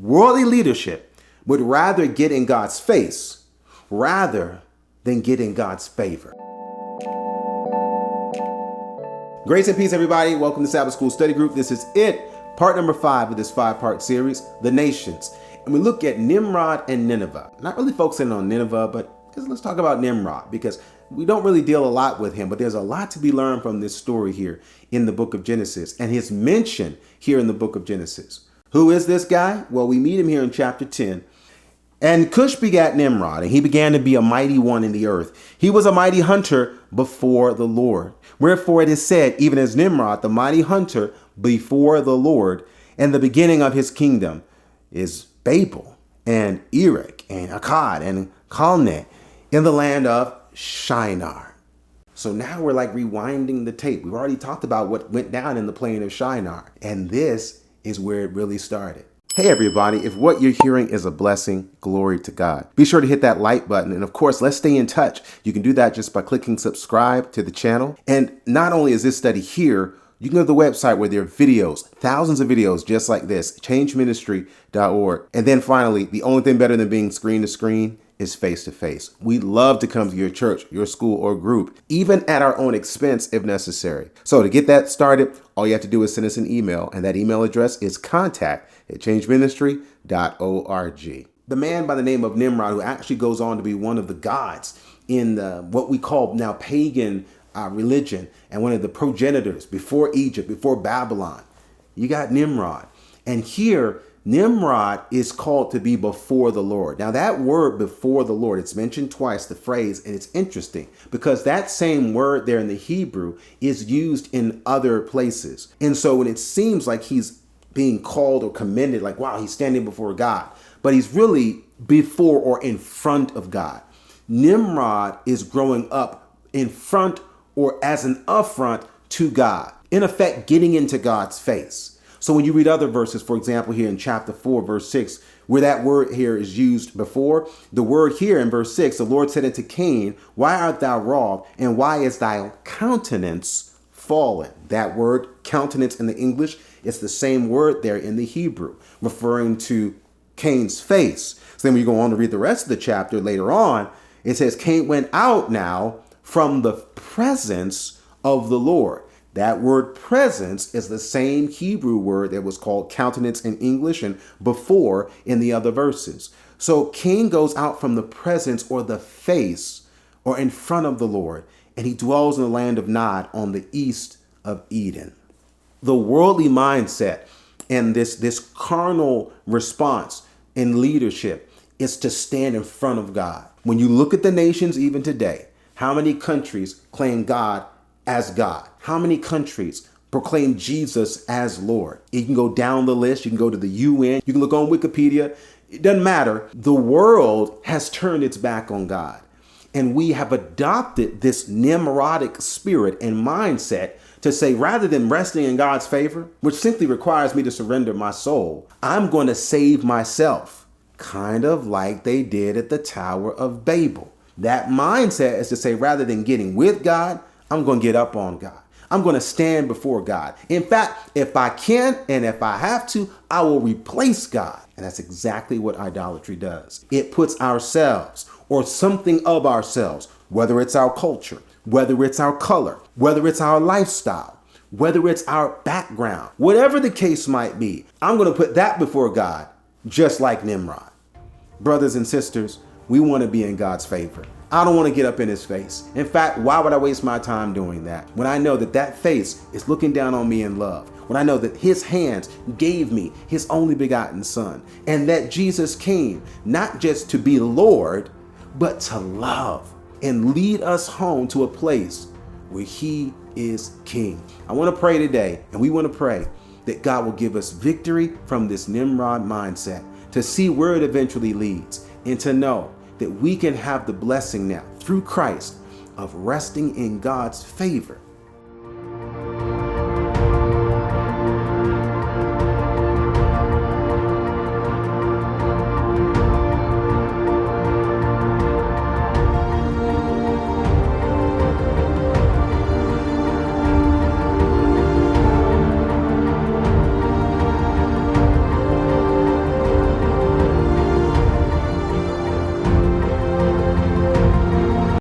Worldly leadership would rather get in God's face rather than get in God's favor. Grace and peace, everybody. Welcome to Sabbath School Study Group. This is part number 5 of this 5-part series, The Nations. And we look at Nimrod and Nineveh. Not really focusing on Nineveh, but let's talk about Nimrod, because we don't really deal a lot with him, but there's a lot to be learned from this story here in the book of Genesis and his mention here in the book of Genesis. Who is this guy? Well, we meet him here in chapter 10. And Cush begat Nimrod, and he began to be a mighty one in the earth. He was a mighty hunter before the Lord. Wherefore it is said, even as Nimrod, the mighty hunter before the Lord, and the beginning of his kingdom is Babel and Erech and Akkad and Calneh in the land of Shinar. So now we're like rewinding the tape. We've already talked about what went down in the plain of Shinar, and this is where it really started. Hey everybody, if what you're hearing is a blessing, glory to God. Be sure to hit that like button. And of course, let's stay in touch. You can do that just by clicking subscribe to the channel. And not only is this study here, you can go to the website where there are videos, thousands of videos just like this, changeministry.org. And then finally, the only thing better than being screen to screen is face to face. We'd love to come to your church, your school, or group, even at our own expense if necessary. So to get that started, all you have to do is send us an email, and that email address is contact@changeministry.org. The man by the name of Nimrod, who actually goes on to be one of the gods in what we call now pagan religion, and one of the progenitors before Egypt, before Babylon. You got Nimrod. And here, Nimrod is called to be before the Lord. Now that word before the Lord, it's mentioned twice, the phrase, and it's interesting because that same word there in the Hebrew is used in other places. And so when it seems like he's being called or commended, like, wow, he's standing before God, but he's really before or in front of God. Nimrod is growing up in front or as an affront to God, in effect, getting into God's face. So when you read other verses, for example, here in chapter 4, verse 6, where that word here is used before, the word here in verse 6, the Lord said unto Cain, why art thou wroth, and why is thy countenance fallen? That word countenance in the English, it's the same word there in the Hebrew, referring to Cain's face. So then when you go on to read the rest of the chapter later on, it says Cain went out now from the presence of the Lord. That word presence is the same Hebrew word that was called countenance in English and before in the other verses. So Cain goes out from the presence or the face or in front of the Lord, and he dwells in the land of Nod on the east of Eden. The worldly mindset and this carnal response in leadership is to stand in front of God. When you look at the nations even today, how many countries claim God as God? How many countries proclaim Jesus as Lord? You can go down the list. You can go to the UN. You can look on Wikipedia. It doesn't matter. The world has turned its back on God. And we have adopted this Nimrodic spirit and mindset to say, rather than resting in God's favor, which simply requires me to surrender my soul, I'm going to save myself, kind of like they did at the Tower of Babel. That mindset is to say, rather than getting with God, I'm going to get up on God. I'm going to stand before God. In fact, if I can and if I have to, I will replace God. And that's exactly what idolatry does. It puts ourselves or something of ourselves, whether it's our culture, whether it's our color, whether it's our lifestyle, whether it's our background, whatever the case might be, I'm going to put that before God, just like Nimrod. Brothers and sisters, we want to be in God's favor. I don't want to get up in his face. In fact, why would I waste my time doing that when I know that that face is looking down on me in love? When I know that his hands gave me his only begotten son, and that Jesus came not just to be Lord, but to love and lead us home to a place where he is king. I want to pray today, and we want to pray that God will give us victory from this Nimrod mindset to see where it eventually leads, and to know that we can have the blessing now through Christ of resting in God's favor